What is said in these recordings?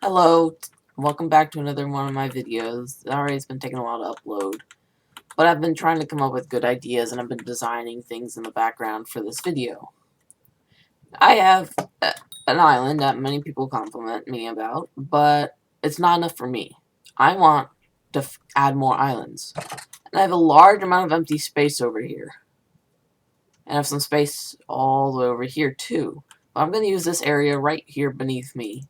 Hello, welcome back to another one of my videos. Sorry it's been taking a while to upload, but I've been trying to come up with good ideas and I've been designing things in the background for this video. I have an island that many people compliment me about, but it's not enough for me. I want to add more islands. And I have a large amount of empty space over here. And I have some space all the way over here too. But I'm going to use this area right here beneath me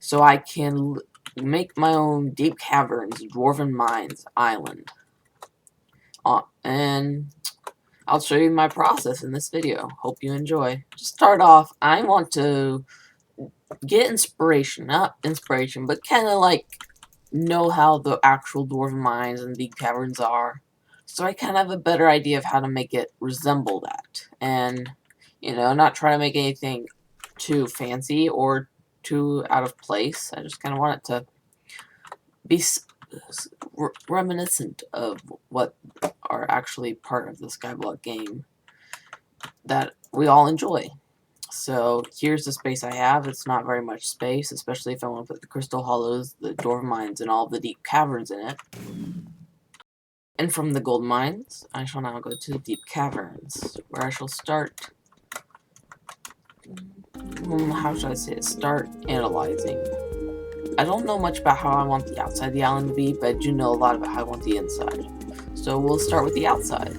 so I can make my own DeepCaverns Dwarven Mines Island. And I'll show you my process in this video. Hope you enjoy. To start off, I want to get inspiration. Not inspiration, but kind of like know how the actual Dwarven Mines and DeepCaverns are. So I kind of have a better idea of how to make it resemble that. And, you know, not try to make anything too fancy or too out of place. I just kind of want it to be reminiscent of what are actually part of the Skyblock game that we all enjoy. So here's the space I have. It's not very much space, especially if I want to put the Crystal Hollows, the Dwarven Mines, and all the DeepCaverns in it. And from the Gold Mines, I shall now go to the DeepCaverns, where I shall start. How should I say it? Start analyzing. I don't know much about how I want the outside of the island to be, but I do know a lot about how I want the inside. So we'll start with the outside.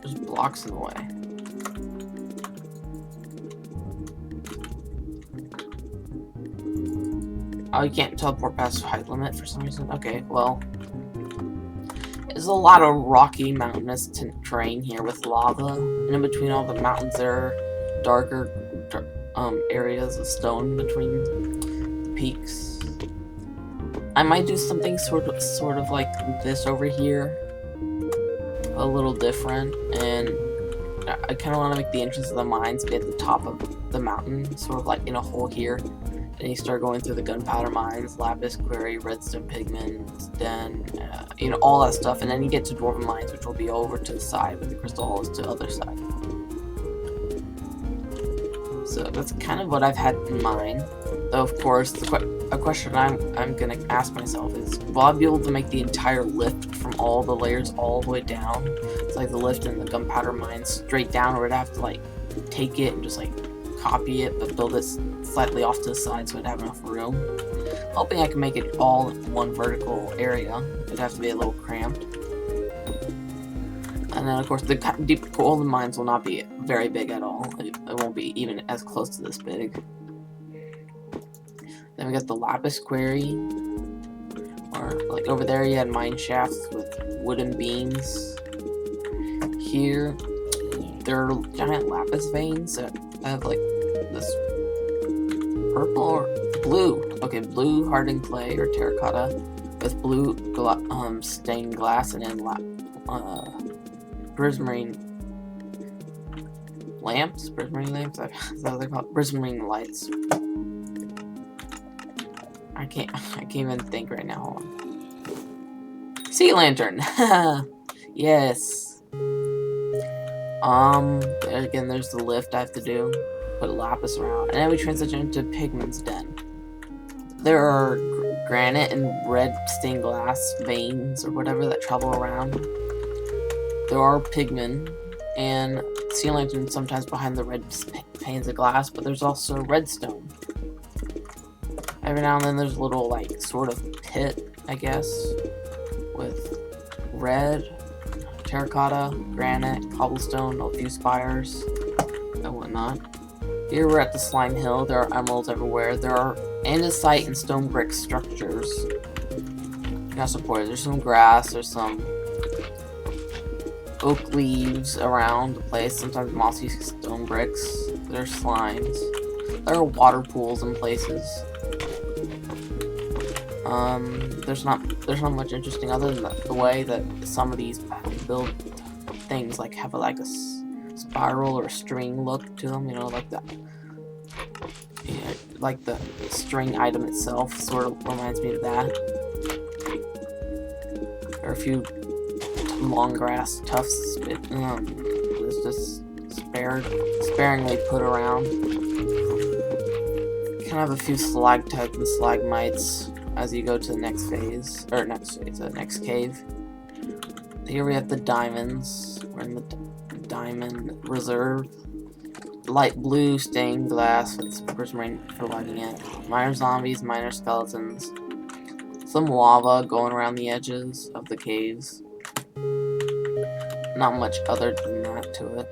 There's blocks in the way. Oh, you can't teleport past the height limit for some reason? Okay, well. There's a lot of rocky, mountainous terrain here with lava. And in between all the mountains there are darker areas of stone between the peaks. I might do something sort of like this over here. A little different. And I kind of want to make the entrance of the mines be at the top of the mountain. Sort of like in a hole here. And you start going through the gunpowder mines, lapis, quarry, redstone pigments, then, you know, all that stuff. And then you get to dwarven mines, which will be over to the side, with the crystal halls to the other side. So that's kind of what I've had in mind. Though, of course, a question I'm going to ask myself is, will I be able to make the entire lift from all the layers all the way down? It's like the lift in the gunpowder mines straight down, or would I have to, like, take it and just, like, copy it, but build it slightly off to the side so I'd have enough room. Hoping I can make it all in one vertical area. It'd have to be a little cramped. And then, of course, the deep golden mines will not be very big at all. It won't be even as close to this big. Then we got the lapis quarry. Or, like, over there you had mine shafts with wooden beams. Here, there are giant lapis veins that have, like, this purple or blue. Okay, blue hardened clay or terracotta with blue stained glass, and then prismarine lamps. Is that what they're called? Prismarine lights. I can't even think right now. Hold on. Sea lantern. Yes. Again, there's the lift I have to do. Put lapis around. And then we transition into Pigman's Den. There are granite and red stained glass veins or whatever that travel around. There are pigmen and sea lanterns sometimes behind the red panes of glass, but there's also redstone. Every now and then there's a little, like, sort of pit, I guess, with red, terracotta, granite, cobblestone, a few spires, and whatnot. Here we're at the Slime Hill. There are emeralds everywhere. There are andesite and stone brick structures. Not supported. There's some grass. There's some oak leaves around the place. Sometimes mossy stone bricks. There's slimes. There are water pools in places. There's not much interesting other than the way that some of these build things like have a spiral or string look to them, you know, like that. Yeah, like the string item itself sort of reminds me of that. There are a few long grass tufts. It's just sparingly put around. Kind of have a few stalactites and stalagmites as you go to the next phase, or next cave. Here we have the diamonds. We're in the diamond reserve. Light blue stained glass with prismarine for lighting it. Minor zombies, minor skeletons. Some lava going around the edges of the caves. Not much other than that to it.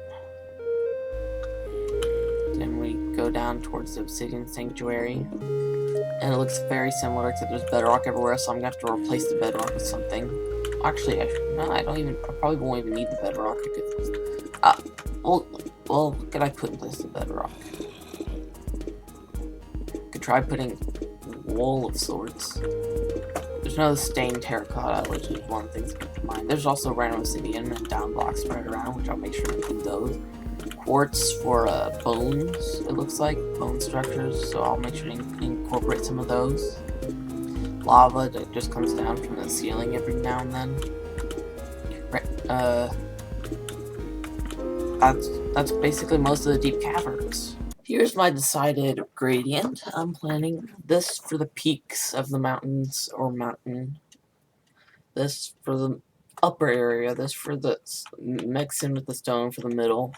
Then we go down towards the obsidian sanctuary. And it looks very similar, except there's bedrock everywhere, so I'm gonna have to replace the bedrock with something. Actually, I probably won't even need the bedrock. I could, well, what could I put in place of bedrock? Could try putting wool of sorts. There's no stained terracotta, which is one of the things to keep in mind. There's also random obsidian and down blocks spread around, which I'll make sure to include those. Quartz for bones, it looks like, bone structures, so I'll make sure to incorporate some of those. Lava that just comes down from the ceiling every now and then. That's basically most of the deep caverns. Here's my decided gradient. I'm planning this for the peaks of the mountains or mountain. This for the upper area. This for the mix in with the stone for the middle.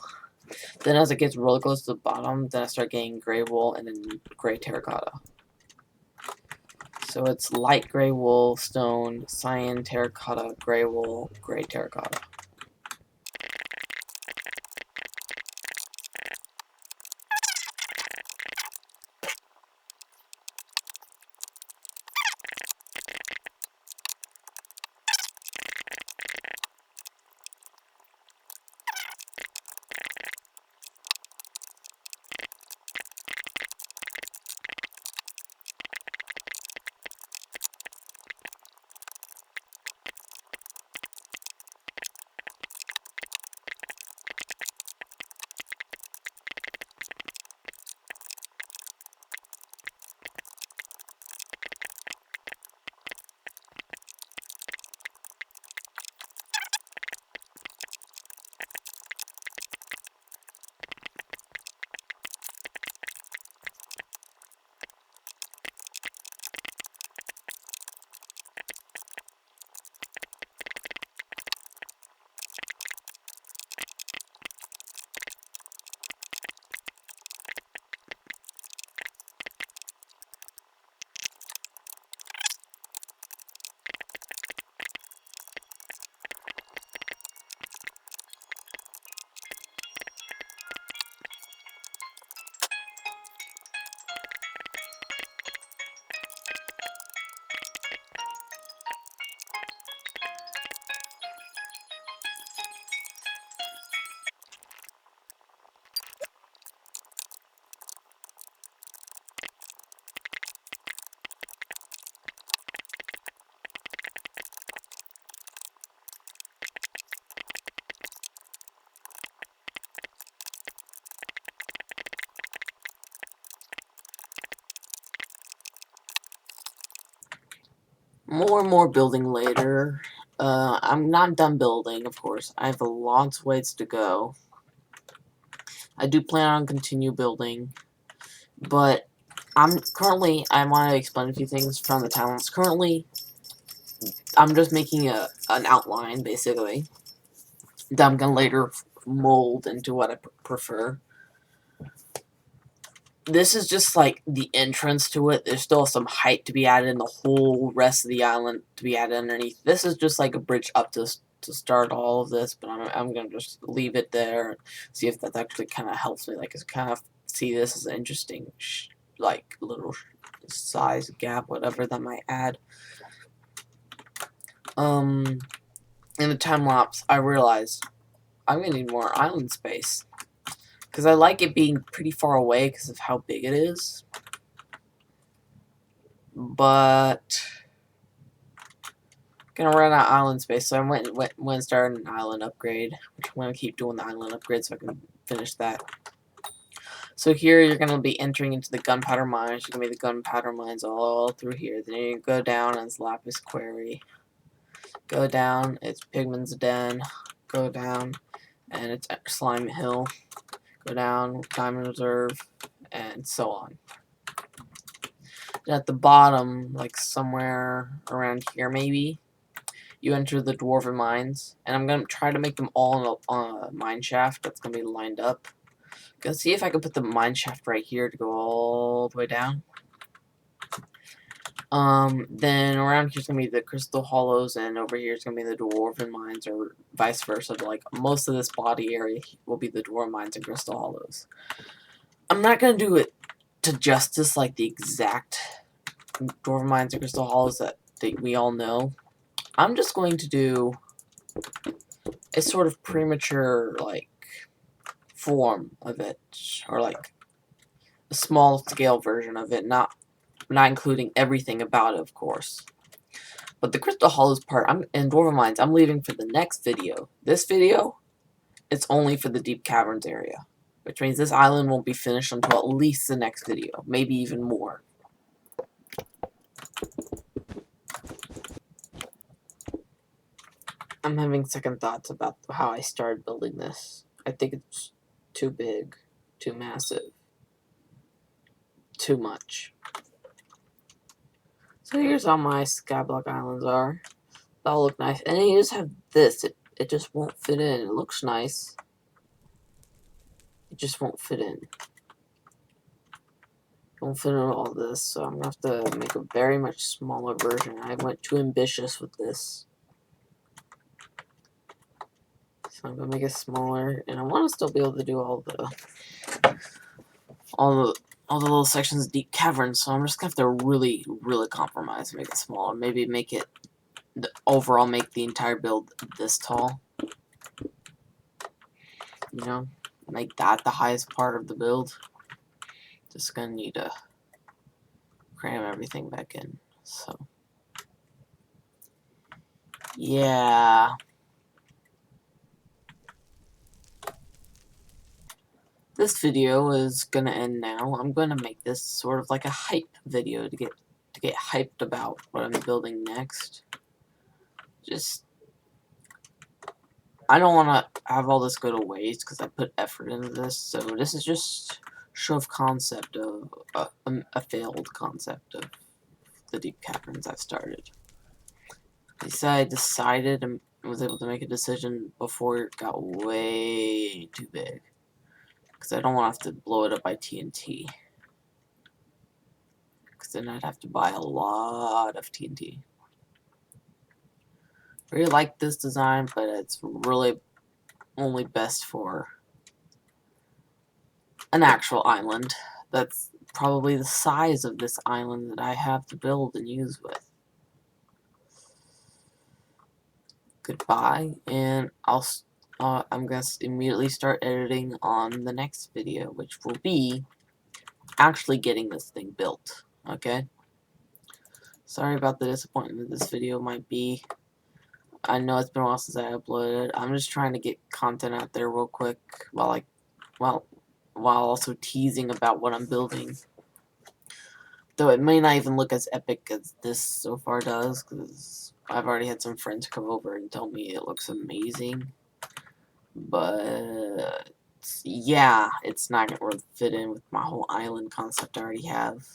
Then as it gets really close to the bottom, then I start getting gray wool and then gray terracotta. So it's light gray wool, stone, cyan, terracotta, gray wool, gray terracotta. More and more building later. I'm not done building, of course. I have a long ways to go. I do plan on continue building, but I want to explain a few things from the talents. Currently, I'm just making an outline, basically, that I'm going to later mold into what I prefer. This is just like the entrance to it. There's still some height to be added and the whole rest of the island to be added underneath. This is just like a bridge up to start all of this, but I'm going to just leave it there and see if that actually kind of helps me. Like, it's kind of see this as an interesting, like, little size gap, whatever that might add. In the time lapse, I realized I'm going to need more island space. Because I like it being pretty far away because of how big it is. But I'm gonna run out of island space, so I went and started an island upgrade. Which I'm gonna keep doing the island upgrade so I can finish that. So here you're gonna be entering into the gunpowder mines. You're gonna be the gunpowder mines all through here. Then you go down and it's lapis quarry. Go down, it's Pigman's Den. Go down, and it's Slime Hill. Go down, Diamond Reserve, and so on. And at the bottom, like somewhere around here maybe, you enter the Dwarven Mines. And I'm going to try to make them all on a mine shaft that's going to be lined up. Gonna see if I can put the mine shaft right here to go all the way down. Then around here's gonna be the Crystal Hollows, and over here is gonna be the Dwarven Mines, or vice versa. But like most of this body area will be the Dwarven Mines and Crystal Hollows. I'm not gonna do it to justice like the exact Dwarven Mines and Crystal Hollows that we all know. I'm just going to do a sort of premature like form of it, or like a small scale version of it, not including everything about it, of course. But the Crystal Hollows part, and Dwarven Mines, I'm leaving for the next video. This video, it's only for the Deep Caverns area, which means this island won't be finished until at least the next video, maybe even more. I'm having second thoughts about how I started building this. I think it's too big, too massive, too much. So here's how my Skyblock Islands are. That'll look nice. And then you just have this. It just won't fit in. It looks nice. It just won't fit in. It won't fit in all this, so I'm going to have to make a very much smaller version. I went too ambitious with this. So I'm going to make it smaller, and I want to still be able to do all the little sections of Deep Caverns, so I'm just going to have to really, really compromise and make it smaller. Maybe make it, overall make the entire build this tall. You know, make that the highest part of the build. Just going to need to cram everything back in, so. Yeah. This video is gonna end now. I'm gonna make this sort of like a hype video to get hyped about what I'm building next. Just, I don't want to have all this go to waste because I put effort into this. So this is just show of concept of a failed concept of the Deep Caverns I've started. I decided and was able to make a decision before it got way too big. Because I don't want to have to blow it up by TNT. Because then I'd have to buy a lot of TNT. I really like this design, but it's really only best for an actual island. That's probably the size of this island that I have to build and use with. Goodbye, and I'm going to immediately start editing on the next video, which will be actually getting this thing built, okay? Sorry about the disappointment this video might be. I know it's been a while since I uploaded. I'm just trying to get content out there real quick while also teasing about what I'm building. Though it may not even look as epic as this so far does, because I've already had some friends come over and tell me it looks amazing. But yeah, it's not going to fit in with my whole island concept I already have.